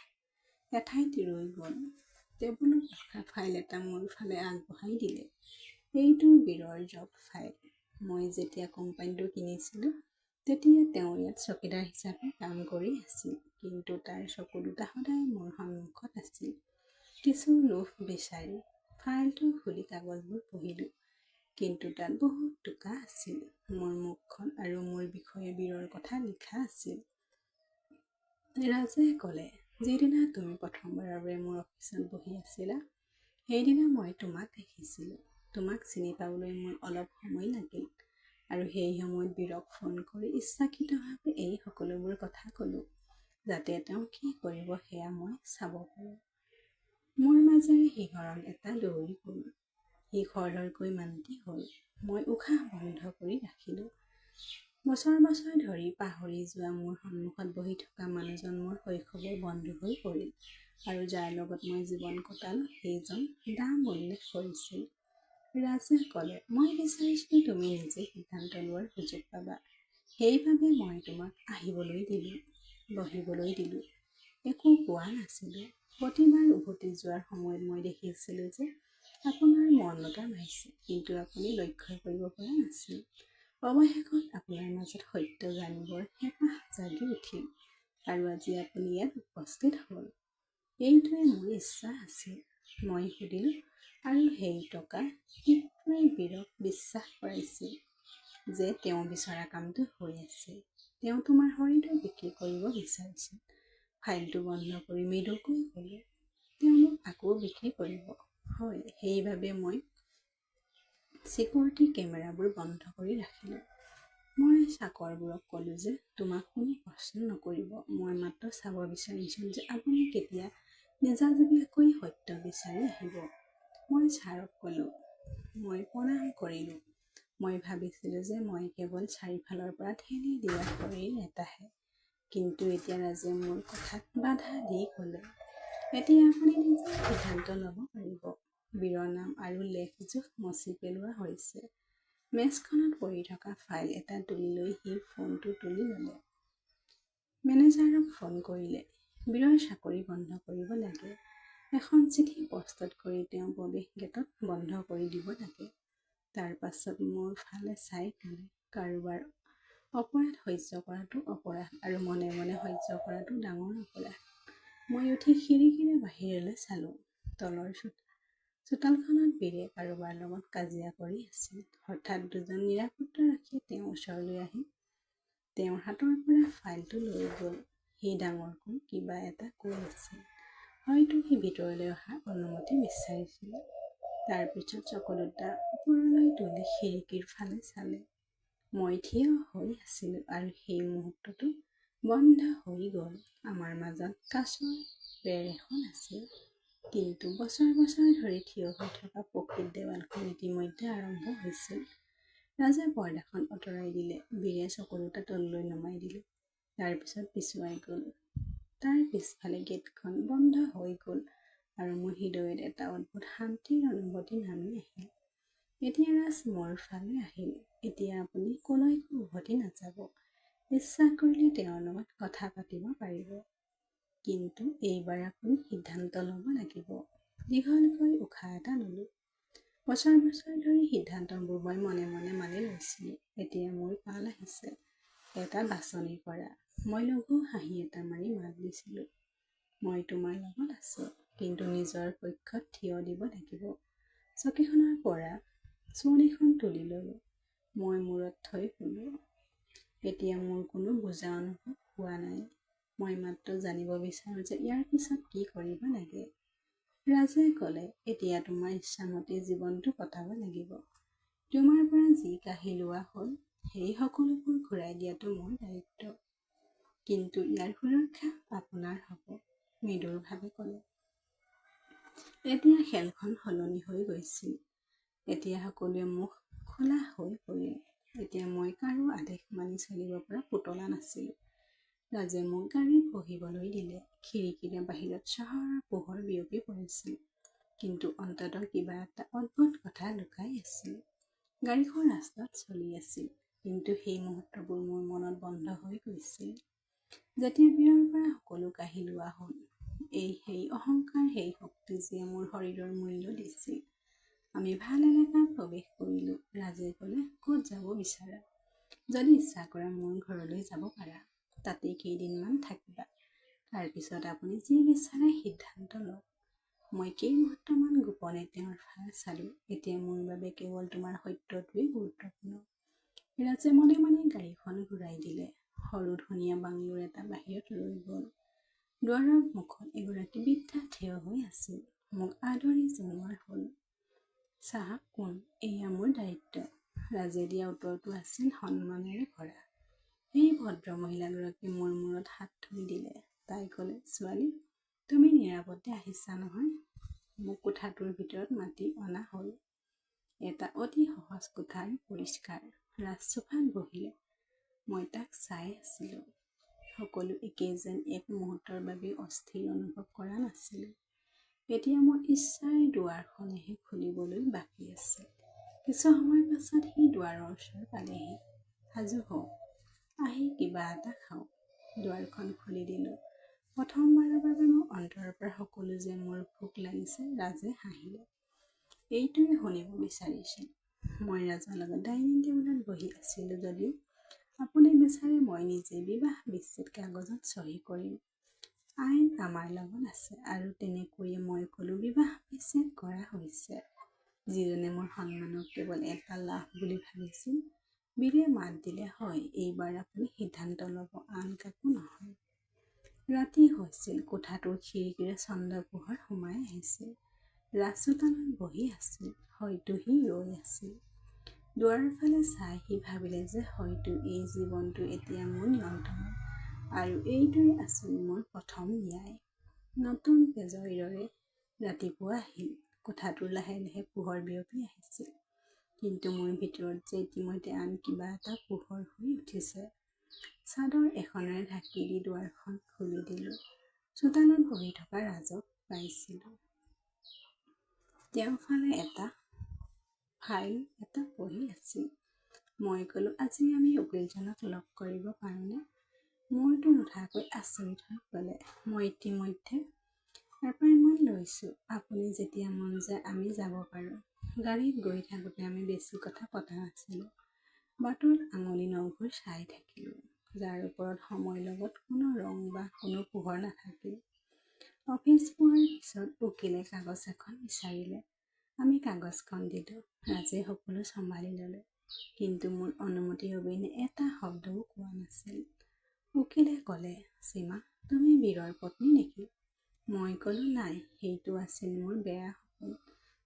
এঠাইত ৰৈ গ'ল। টেবুলত ৰখা ফাইল এটা মোৰ ফালে আগবঢ়াই দিলে। এইটো বীৰৰ জব ফাইল। মই যেতিয়া কোম্পানীটো কিনিছিলোঁ, তেতিয়া তেওঁ ইয়াত চকীদাৰ হিচাপে কাম কৰি আছিল, কিন্তু তাৰ চকু দুটা সদায় মোৰ সন্মুখত আছিল। কিছু লোভ বিচাৰি ফাইলটো খুলি কাগজবোৰ পঢ়িলোঁ, কিন্তু তাত বহুত টোকা আছিল। মোৰ মুখখন আৰু মোৰ বিষয়ে বীৰৰ কথা লিখা আছিল। ৰাজে ক'লে, যিদিনা তুমি প্ৰথমবাৰৰ বাবে মোৰ অফিচত বহি আছিলা, সেইদিনা মই তোমাক দেখিছিলোঁ। তোমাক চিনি পাবলৈ মোৰ অলপ সময় লাগিল, আৰু সেই সময়ত বীৰক ফোন কৰি ইচ্ছাকৃতভাৱে এই সকলোবোৰ কথা ক'লোঁ, যাতে তেওঁ কি কৰিব সেয়া মই চাব পাৰোঁ। মোৰ মাজেৰে শিহৰণ এটা দৌৰি গ'ল। সি খৰধৰকৈ মান্তি হ'ল। মই উশাহ বন্ধ কৰি ৰাখিলোঁ। বছৰ বছৰ ধৰি পাহৰি যোৱা মোৰ সন্মুখত বহি থকা মানুহজন মোৰ শৈশৱৰ বন্ধু হৈ পৰিল, আৰু যাৰ লগত মই জীৱন কটালোঁ সেইজন দাম উল্লেখ কৰিছিল। ৰাজে ক'লে, মই বিচাৰিছিলোঁ তুমি নিজে সিদ্ধান্ত লোৱাৰ সুযোগ পাবা। সেইবাবে মই তোমাক আহিবলৈ দিলোঁ, বহিবলৈ দিলোঁ। একো কোৱা নাছিলোঁ। প্ৰতিবাৰ উভতি যোৱাৰ সময়ত মই দেখিছিলোঁ যে আপোনাৰ মন লতা মাৰিছে, কিন্তু আপুনি লক্ষ্য কৰিব পৰা নাছিল। অৱশেষত আপোনাৰ মাজত সত্য জানিবৰ হেঁপাহ জাগি উঠিল, আৰু আজি আপুনি ইয়াত উপস্থিত হ'ল। এইটোৱে মোৰ ইচ্ছা আছিল। মই সুধিলোঁ, আৰু সেই টকা কিটোৱে বীৰক বিশ্বাস কৰাইছিল যে তেওঁ বিচৰা কামটো হৈ আছে। তেওঁ তোমাৰ শৰীৰটো বিক্ৰী কৰিব বিচাৰিছিল। ফাইলটো বন্ধ কৰি মৃদুকৈ ক'লে, তেওঁলোক আকৌ বিক্ৰী কৰিব। হয়, সেইবাবে মই চিকিউৰিটি কেমেৰাবোৰ বন্ধ কৰি ৰাখিলোঁ। মই চাকৰবোৰক ক'লোঁ যে তোমাক কোনো প্ৰশ্ন নকৰিব। মই মাত্ৰ চাব বিচাৰিছোঁ যে আপুনি কেতিয়া নিজাববীয়াকৈ সত্য বিচাৰি আহিব। মই ছাৰক ক'লোঁ, মই প্ৰণাম কৰিলোঁ। মই ভাবিছিলোঁ যে মই কেৱল চাৰিওফালৰ পৰা ঠেলি দিয়া শৰীৰ এটাহে, কিন্তু এতিয়া ৰাজে মোৰ কথাত বাধা দি ক'লে, এতিয়া আপুনি নিজে সিদ্ধান্ত ল'ব পাৰিব। বীৰৰ নাম আৰু লেখ-জোখ মচি পেলোৱা হৈছে। মেজখনত পৰি থকা ফাইল এটা তুলি লৈ সি ফোনটো তুলি ল'লে। মেনেজাৰক ফোন কৰিলে। বীৰৰ চাকৰি বন্ধ কৰিব লাগে। এখন চিঠি প্ৰস্তুত কৰি তেওঁ প্ৰৱেশ গেটত বন্ধ কৰি দিব লাগে। তাৰ পাছত মোৰ ফালে চাই ক'লে, কাৰোবাৰ অপৰাধ সহ্য কৰাটো অপৰাধ, আৰু মনে মনে সহ্য কৰাটো ডাঙৰ অপৰাধ। মই উঠি খিৰিকীৰে বাহিৰলৈ চালোঁ। তলৰ চোতালখনত বীৰে কাৰোবাৰ লগত কাজিয়া কৰি আছিল। হঠাৎ দুজন নিৰাপত্তাৰক্ষীয়ে তেওঁৰ ওচৰলৈ আহি তেওঁৰ হাতৰ পৰা ফাইলটো লৈ গ'ল। সি ডাঙৰকৈ কিবা এটা কৈ আছিল। হয়তো সি ভিতৰলৈ অহাৰ অনুমতি বিচাৰিছিল। তাৰ পিছত চকু দুটা ওপৰলৈ তুলি খিৰিকীৰ ফালে চালে। মই থিয় হৈ আছিলোঁ, আৰু সেই মুহূৰ্তটো বন্ধ হৈ গ'ল। আমাৰ মাজত কাঁচৰ বেৰ এখন আছিল, কিন্তু বছৰ বছৰ ধৰি থিয় হৈ থকা প্ৰকৃত দেৱালখন ইতিমধ্যে আৰম্ভ হৈছিল। ৰাজে পৰ্দাখন আঁতৰাই দিলে। বীৰে চকু দুটা তললৈ নমাই দিলে। তাৰ পিছত পিছুৱাই গ'ল। তাৰ পিছফালে গেটখন বন্ধ হৈ গ'ল, আৰু মোৰ হৃদয়ত এটা অদ্ভুত শান্তিৰ অনুভূতি নামি আহিল। এতিয়া ৰাজ মোৰ ফালে আহিল। এতিয়া আপুনি কলৈকো উভতি নাযাব। ইচ্ছা কৰিলে তেওঁৰ লগত কথা পাতিব পাৰিব, কিন্তু এইবাৰ আপুনি সিদ্ধান্ত ল'ব লাগিব। দীঘলকৈ উশাহ এটা ল'লোঁ। বছৰ বছৰ ধৰি সিদ্ধান্তবোৰ মই মনে মনে মানি লৈছিলোঁ। এতিয়া মোৰ পাল আহিছে এটা বাছনি কৰা। মই লঘু হাঁহি এটা মাৰি মাত দিছিলোঁ, মই তোমাৰ লগত আছোঁ, কিন্তু নিজৰ পক্ষত থিয় দিব লাগিব। চকীখনৰ পৰা চুৰণিখন তুলি ল'লোঁ। মই মূৰত থৈ শুলোঁ। এতিয়া মোৰ কোনো বোজা অনুভৱ হোৱা নাই। মই মাত্ৰ জানিব বিচাৰোঁ যে ইয়াৰ পিছত কি কৰিব লাগে। ৰাজে ক'লে, এতিয়া তোমাৰ ইচ্ছামতে জীৱনটো কটাব লাগিব। তোমাৰ পৰা যি কাঢ়ি লোৱা হ'ল, সেই সকলোবোৰ ঘূৰাই দিয়াটো মোৰ দায়িত্ব। কিন্তু ইয়াৰ সুৰক্ষা আপোনাৰ হ'ব, মৃদুৰভাৱে ক'লে। এতিয়া খেলখন সলনি হৈ গৈছিল। এতিয়া সকলোৱে মুখ খোলা হৈ পৰিল। এতিয়া মই কাৰো আদেশ মানি চলিব পৰা পুতলা নাছিলোঁ। ৰাজে মোক গাড়ীত বহিবলৈ দিলে। খিৰিকীৰে বাহিৰত চহৰৰ পোহৰ বিয়পি পৰিছিল, কিন্তু অন্ততঃ কিবা এটা অদ্ভুত কথা লুকাই আছিল। গাড়ীখন ৰাস্তাত চলি আছিল, কিন্তু সেই মুহূৰ্তবোৰ মোৰ মনত বন্ধ হৈ গৈছিল। যেতিয়া বীৰৰ পৰা সকলো কাঢ়ি লোৱা হ'ল, সেই অহংকাৰ, সেই শক্তি যিয়ে মোৰ শৰীৰৰ মূল্য দিছিল। আমি ভাল এলেকাত প্ৰৱেশ কৰিলোঁ। ৰাজে ক'লে, ক'ত যাব বিচাৰা? যদি ইচ্ছা কৰা মোৰ ঘৰলৈ যাব পাৰা, তাতেই কেইদিনমান থাকিবা। তাৰপিছত আপুনি যি বিচাৰে সিদ্ধান্ত লওক। মই কেইমুহূৰ্তমান গোপনে তেওঁৰ ফালে চালোঁ। এতিয়া মোৰ বাবে কেৱল তোমাৰ সত্যটোৱেই গুৰুত্বপূৰ্ণ। ৰাজে মনে মনে গাড়ীখন ঘূৰাই দিলে। সৰু ধুনীয়া বাংলোৰ এটা বাহিৰত ৰৈ গ'ল। দুৱাৰৰ মুখত এগৰাকী বৃদ্ধা থিয় হৈ আছিল। মোক আদৰি জনোৱাৰ হ'ল। চাহাব কোন? এয়া মোৰ দায়িত্ব। ৰাজে দিয়া উত্তৰটো আছিল সন্মানেৰে ভৰা। এই ভদ্ৰ মহিলাগৰাকী মোৰ মূৰত হাত থৈ দিলে। তাই ক'লে, ছোৱালী, তুমি নিৰাপদে আহিছা নহয়? মোক কোঠাটোৰ ভিতৰত মাতি অনা হ'ল। এটা অতি সহজ কোঠা আৰু পৰিষ্কাৰ। ৰাজ চোফাত বহিলে। মই তাক চাই আছিলোঁ। সকলো একেই যেন এক মুহূৰ্তৰ বাবে অস্থিৰ অনুভৱ কৰা নাছিলোঁ। এতিয়া মোৰ ইচ্ছাৰ দুৱাৰখনেহে খুলিবলৈ বাকী আছিল। কিছু সময় পাছত সি দুৱাৰৰ ওচৰ পালেহি। সাজু হওক, আহি কিবা এটা খাওক। দুৱাৰখন খুলি দিলোঁ। প্ৰথমবাৰৰ বাবে মোৰ অন্তৰৰ পৰা সকলো যে মোৰ ভোক লাগিছে। ৰাজে হাঁহিলে। এইটোৱে শুনিব বিচাৰিছিল। মই ৰাজৰ লগত ডাইনিং টেবুলত বহি আছিলোঁ যদিও আপুনি বিচাৰে মই নিজে বিবাহ বিচ্ছেদ কাগজত চহী কৰিম। আইন আমাৰ লগত আছে আৰু তেনেকৈয়ে মই ক'লো বিবাহ বিচ্ছেদ কৰা হৈছে। যিজনে মোৰ সন্মানক কেৱল এটা লাভ বুলি ভাবিছিল, বীৰে মাত দিলে, হয়, এইবাৰ আপুনি সিদ্ধান্ত ল'ব, আন কাকো নহয়। ৰাতি হৈছিল। কোঠাটোৰ খিৰিকীৰে চন্দ্ৰ পোহৰ সোমাই আহিছিল। ৰাজ চোতালত বহি আছিল। হয়তো সি ৰৈ আছিল। দুৱাৰৰ ফালে চাই সি ভাবিলে যে হয়তো এই জীৱনটো এতিয়া মোৰ নিয়ন্ত্ৰণত, আৰু এইটোৱে আছিল মোৰ প্ৰথম ন্যায়। নতুন পেজৰ দৰে ৰাতিপুৱা আহিল। কোঠাটোৰ লাহে লাহে পোহৰ বিয়পি আহিছিল। কিন্তু মোৰ ভিতৰত যে ইতিমধ্যে আন কিবা এটা পোহৰ হৈ উঠিছে। চাদৰ এখনেৰে ঢাকি দি দুৱাৰখন খুলি দিলোঁ। চোতালত বহি থকা ৰাজক পাইছিলোঁ। তেওঁৰ ফালে এটা ফাইল এটা পঢ়ি আছিল। মই ক'লো, আজি আমি উকিলজনক লগ কৰিব পাৰোঁনে? মূৰটো নুঠাকৈ আচৰিত হৈ ক'লে, মই ইতিমধ্যে এপইণ্টমেণ্ট লৈছোঁ। আপুনি যেতিয়া মন যায় আমি যাব পাৰোঁ। গাড়ীত গৈ থাকোঁতে আমি বেছি কথা পতা নাছিলোঁ। বাটত আঙুলি নখবোৰ চাই থাকিলোঁ, যাৰ ওপৰত সময়ৰ লগত কোনো ৰং বা কোনো পোহৰ নাথাকিল। অফিচ পোৱাৰ পিছত উকিলে কাগজ এখন বিচাৰিলে। আমি কাগজখন দিলোঁ। ৰাজে সকলো চম্ভালি ল'লে। কিন্তু মোৰ অনুমতি অবিহনে এটা শব্দও কোৱা নাছিল। উকিলে ক'লে, সীমা, তুমি বীৰৰ পত্নী নেকি? মই ক'লো, নাই, সেইটো আছিল মোৰ বেয়া সপোন,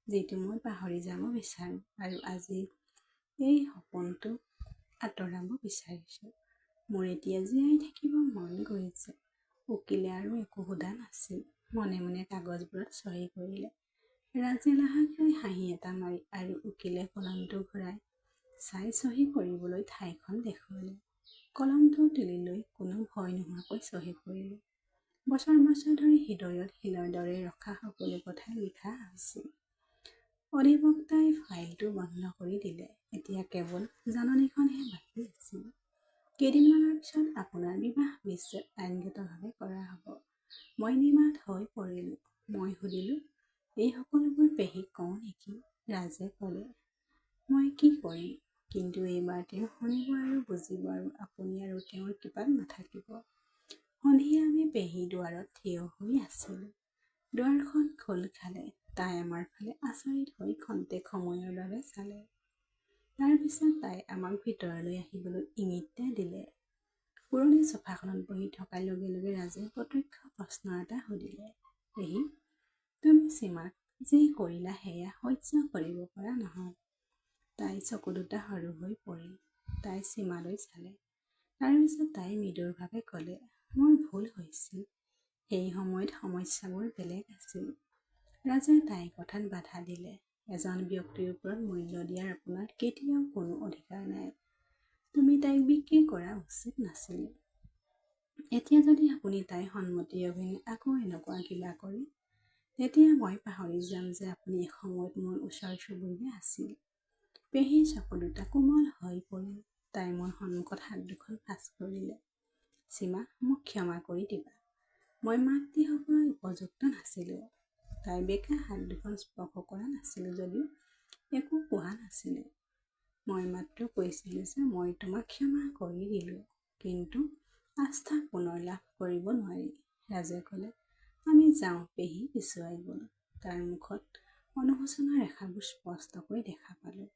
যিটো মই পাহৰি যাব বিচাৰোঁ, আৰু আজি এই সপোনটো আঁতৰাব বিচাৰিছোঁ। মোৰ এতিয়া জীয়াই থাকিব মন গৈছে। উকিলে আৰু একো সোধা নাছিল। মনে মনে কাগজবোৰত চহী কৰিলে। ৰাজে লাহেকৈ হাঁহি এটা মাৰি আৰু উকিলে কলমটো ঘূৰাই চাই চহী কৰিবলৈ ঠাইখন দেখুৱালে। কলমটো তুলি লৈ কোনো ভয় নোহোৱাকৈ চহী কৰিলোঁ। বছৰ বছৰ ধৰি হৃদয়ত শিলৰ দৰে ৰখা সকলো কথাই লিখা হৈছিল। অধিবক্তাই ফাইলটো বন্ধ কৰি দিলে। এতিয়া কেৱল জাননীখনহে বাকী আছিল। কেইদিনমানৰ পিছত আপোনাৰ বিবাহ বিচ্ছেদ আইনগতভাৱে কৰা হ'ব। মই নিমাত হৈ পৰিলোঁ। মই সুধিলোঁ, এই সকলোবোৰ পেহীক কওঁ নেকি? ৰাজে ক'লে, মই কি কৰিম? কিন্তু এইবাৰ তেওঁ শুনিব আৰু বুজিব, আৰু আপুনি আৰু তেওঁৰ কৃপাত নাথাকিব। সন্ধিয়া আমি পেহী দুৱাৰত থিয় হৈ আছিলোঁ। দুৱাৰখন খোল খালে। তাই আমাৰ ফালে আচৰিত হৈ খন্তেক সময়ৰ বাবে চালে। তাৰপিছত তাই আমাক ভিতৰলৈ আহিবলৈ ইংগিত দিলে। পুৰণি চোফাখনত বহি থকাৰ লগে লগে ৰাজে প্ৰত্যক্ষ প্ৰশ্ন এটা সুধিলে, পেহী, তুমি সীমাক যি কৰিলা সেয়া সহ্য কৰিব পৰা নহয়। তাই চকু দুটা সৰু হৈ পৰিল। তাই সীমালৈ চালে। তাৰপিছত তাই মৃদুৰভাৱে ক'লে, মোৰ ভুল হৈছিল। সেই সময়ত সমস্যাবোৰ বেলেগ আছিল। ৰাজে তাইৰ কথাত বাধা দিলে। এজন ব্যক্তিৰ ওপৰত মূল্য দিয়াৰ আপোনাৰ কেতিয়াও কোনো অধিকাৰ নাই। তুমি তাইক বিক্ৰী কৰা উচিত নাছিল। এতিয়া যদি আপুনি তাইৰ সন্মতি অবিহনে আকৌ এনেকুৱা কিবা কৰে, তেতিয়া মই পাহৰি যাম যে আপুনি এসময়ত মোৰ ওচৰ চুবুৰীয়া আছিল। পেহীৰ চকু দুটা কোমল হৈ পৰিল। তাই মোৰ সন্মুখত হাত দুখন ভাঁজ কৰিলে। সীমা, মোক ক্ষমা কৰি দিবা। মই মাত দি হ'বলৈ উপযুক্ত নাছিলোঁ। তাই বেকা হাত দুখন স্পৰ্শ কৰা নাছিলোঁ যদিও একো কোৱা নাছিলোঁ। মই মাত্ৰ কৈছিলোঁ যে মই তোমাক ক্ষমা কৰি দিলোঁ, কিন্তু আস্থা পুনৰ লাভ কৰিব নোৱাৰি। ৰাজে ক'লে, আমি যাওঁ। পেহী পিছুৱাই গ'ল। তাৰ মুখত অনুশোচনাৰ ৰেখাবোৰ স্পষ্টকৈ দেখা পালোঁ।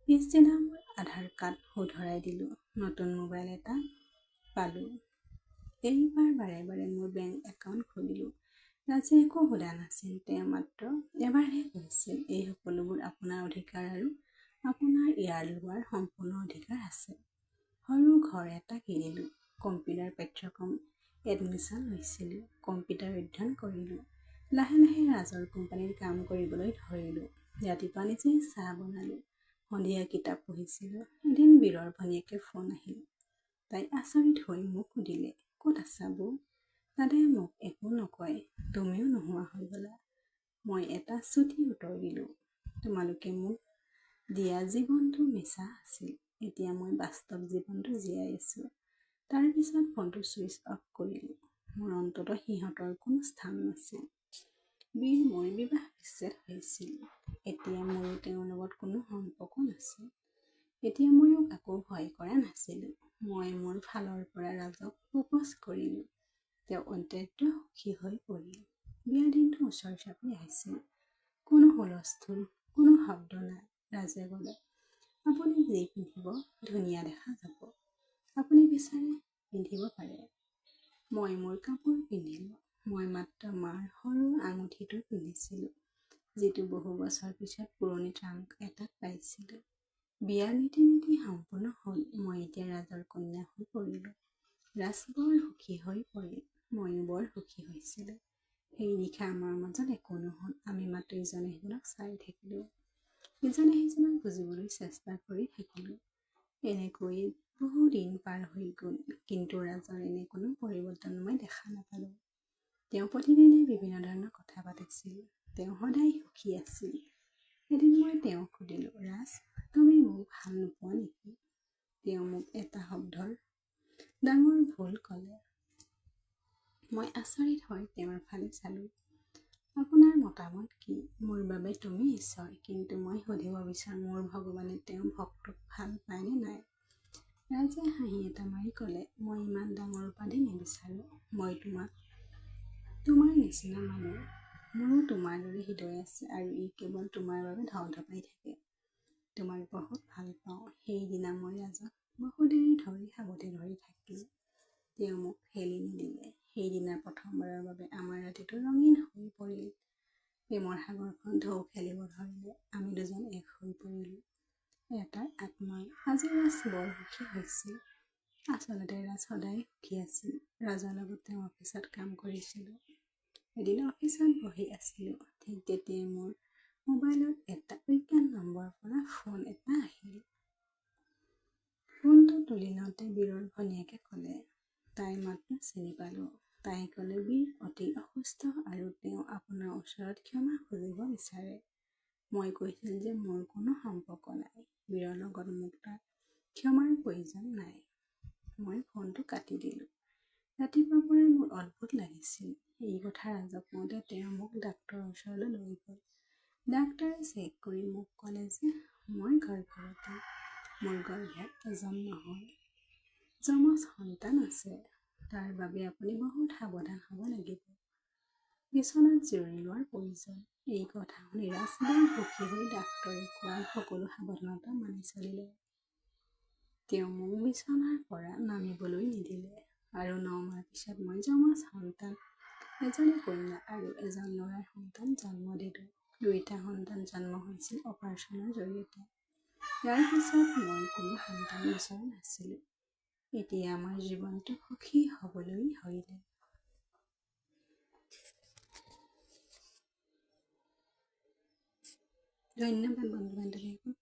পিছদিনা মই আধাৰ কাৰ্ড শুধৰাই দিলোঁ। নতুন মোবাইল এটা পালোঁ। এইবাৰ বাৰে বাৰে মোৰ বেংক একাউণ্ট খুলিলোঁ। ৰাজে একো সোধা নাছিল। তেওঁ মাত্ৰ এবাৰহে কৈছিল, এই সকলোবোৰ আপোনাৰ অধিকাৰ আৰু আপোনাৰ ইয়াৰ লোৱাৰ সম্পূৰ্ণ অধিকাৰ আছে। সৰু ঘৰ এটা কিনিলোঁ। কম্পিউটাৰ পাঠ্যক্ৰম এডমিশ্যন লৈছিলোঁ। কম্পিউটাৰ অধ্যয়ন কৰিলোঁ। লাহে লাহে ৰাজৰ কোম্পানীত কাম কৰিবলৈ ধৰিলোঁ। ৰাতিপুৱা নিজেই চাহ বনালোঁ। সন্ধিয়া কিতাপ পঢ়িছিলোঁ। এদিন বীৰৰ ভনীয়েকে ফোন আহিল। তাই আচৰিত হৈ মোক সুধিলে, ক'ত আছা বৌ? দাদাই মোক একো নকয়, তুমিও নোহোৱা হৈ গ'লা। মই এটা চুটি উত্তৰ দিলোঁ, তোমালোকে মোক দিয়া জীৱনটো মিছা আছিল। এতিয়া মই বাস্তৱ জীৱনটো জীয়াই আছোঁ। তাৰ পিছত ফোনটো ছুইচ অফ কৰিলোঁ। মোৰ অন্ততঃ সিহঁতৰ কোনো স্থান নাছিল। বীৰ মোৰ বিবাহ বিচ্ছেদ হৈছিল। এতিয়া মোৰো তেওঁৰ লগত কোনো সম্পৰ্ক নাছিল। এতিয়া ময়ো কাকো ভয় কৰা নাছিলোঁ। মই মোৰ ফালৰ পৰা ৰাজক প্ৰপ'জ কৰিলোঁ। তেওঁ অত্যন্ত সুখী হৈ পৰিল। বিয়াৰ দিনটো ওচৰ চাপি আহিছিল। কোনো হুলস্থুল, কোনো শব্দ নাই। ৰাজে ক'লে, আপুনি যি পিন্ধিব ধুনীয়া দেখা যাব। আপুনি বিচাৰে পিন্ধিব পাৰে। মই মোৰ কাপোৰ পিন্ধিলোঁ। মই মাত্ৰ মাৰ সৰু আঙুঠিটো পিন্ধিছিলোঁ, যিটো বহু বছৰ পিছত পুৰণি ট্ৰাংক এটাত পাইছিলোঁ। বিয়াৰ ৰীতি নীতি সম্পূৰ্ণ হ'ল। মই এতিয়া ৰাজৰ কন্যা হৈ পৰিলোঁ। ৰাজ বৰ সুখী হৈ পৰিল। ময়ো বৰ সুখী হৈছিলোঁ। সেই নিশা আমাৰ মাজত একো নহ'ল। আমি মাত্ৰ ইজনে সিজনক চাই থাকিলোঁ। ইজনে সিজনক বুজিবলৈ চেষ্টা কৰি থাকিলোঁ। এনেকৈয়ে বহু দিন পাৰ হৈ গ'ল। কিন্তু ৰাজৰ এনে কোনো পৰিৱৰ্তন মই দেখা নাপালোঁ। তেওঁ প্ৰতিদিনে বিভিন্ন ধৰণৰ কথা পাতিছিল। তেওঁ সদায় সুখী আছিল। এদিন মই তেওঁক সুধিলোঁ, ৰাজ, তুমি মোক ভাল নোপোৱা নেকি? তেওঁ মোক এটা শব্দৰ ডাঙৰ ভুল ক'লে। মই আচৰিত হৈ তেওঁৰ ফালে চালোঁ। আপোনাৰ মতামত কি? মোৰ বাবে তুমি ঈশ্বৰ, কিন্তু মই সুধিব বিচাৰোঁ, মোৰ ভগৱানে তেওঁৰ ভক্তক ভাল পায়নে নাই? ৰাজে হাঁহি এটা মাৰি ক'লে, মই ইমান ডাঙৰ উপাধি নিবিচাৰোঁ। মই তোমাক তোমাৰ নিচিনা মানুহ। মোৰো তোমাৰ দৰে হৃদয় আছে আৰু ই কেৱল তোমাৰ বাবে ধপধপাই থাকে। তোমাক বহুত ভাল পাওঁ। সেইদিনা মই ৰাজক বহু দেৰি ধৰি সাৱটি ধৰি থাকিলোঁ। তেওঁ মোক ঠেলি নিদিলে। সেইদিনা প্ৰথমবাৰৰ বাবে আমাৰ ৰাতিটো ৰঙীন হৈ পৰিল। প্ৰেমৰ সাগৰখন ঢৌ খেলিব ধৰিলে। আমি দুজন এক হৈ পৰিলোঁ এটাৰ আত্মাই। আজি ৰাজ বৰ সুখী হৈছিল। আচলতে ৰাজ সদায় সুখী আছিল। ৰাজৰ লগত তেওঁ অফিচত কাম কৰিছিলোঁ। এদিন অফিচত বহি আছিলোঁ। ঠিক তেতিয়াই মোৰ মোবাইলত এটা অজ্ঞাত নম্বৰৰ পৰা ফোন এটা আহিল। ফোনটো তুলি লওঁতে বীৰৰ ভনীয়েকে ক'লে, তাই মাতটো চিনি পালোঁ। তাই ক'লে, বীৰ অতি অসুস্থ আৰু তেওঁ আপোনাৰ ওচৰত ক্ষমা খুজিব বিচাৰে। মই কৈছিল যে মোৰ কোনো সম্পৰ্ক নাই। বীৰৰ লগত মোক তাৰ ক্ষমাৰ প্ৰয়োজন নাই। মই ফোনটো কাটি দিলোঁ। ৰাতিপুৱাৰ পৰাই মোৰ অদ্ভুত লাগিছিল। এই কথা ৰাজক কওঁতে তেওঁ মোক ডাক্তৰৰ ওচৰলৈ লৈ গ'ল। ডাক্তৰে চেক কৰি মোক ক'লে যে মই গৰ্ভৱতী। মোৰ গৰ্ভত এজন নহয়, যমজ সন্তান আছে। তাৰ বাবে আপুনি বহুত সাৱধান হ'ব লাগিব। বিচনাত জিৰণি লোৱাৰ প্ৰয়োজন। এই কথা শুনি ৰাজ বৰ সুখী হৈ ডাক্তৰে কোৱা সকলো সাৱধানতা মানি চলিলে। তেওঁ মোক বিচনাৰ পৰা নামিবলৈ নিদিলে। আৰু 9 মাহ পিছত মই যমজ সন্তান, এজনী কন্যা আৰু এজন ল'ৰাৰ সন্তান জন্ম দিলোঁ। 2টা সন্তান জন্ম হৈছিল অপাৰেশ্যনৰ জৰিয়তে। ইয়াৰ পিছত মই কোনো সন্তান বিচৰা নাছিলোঁ। এতিয়া আমাৰ জীৱনটো সুখী হ'বলৈ ধৰিলে। ধন্যবাদ বন্ধু বান্ধৱীসকল।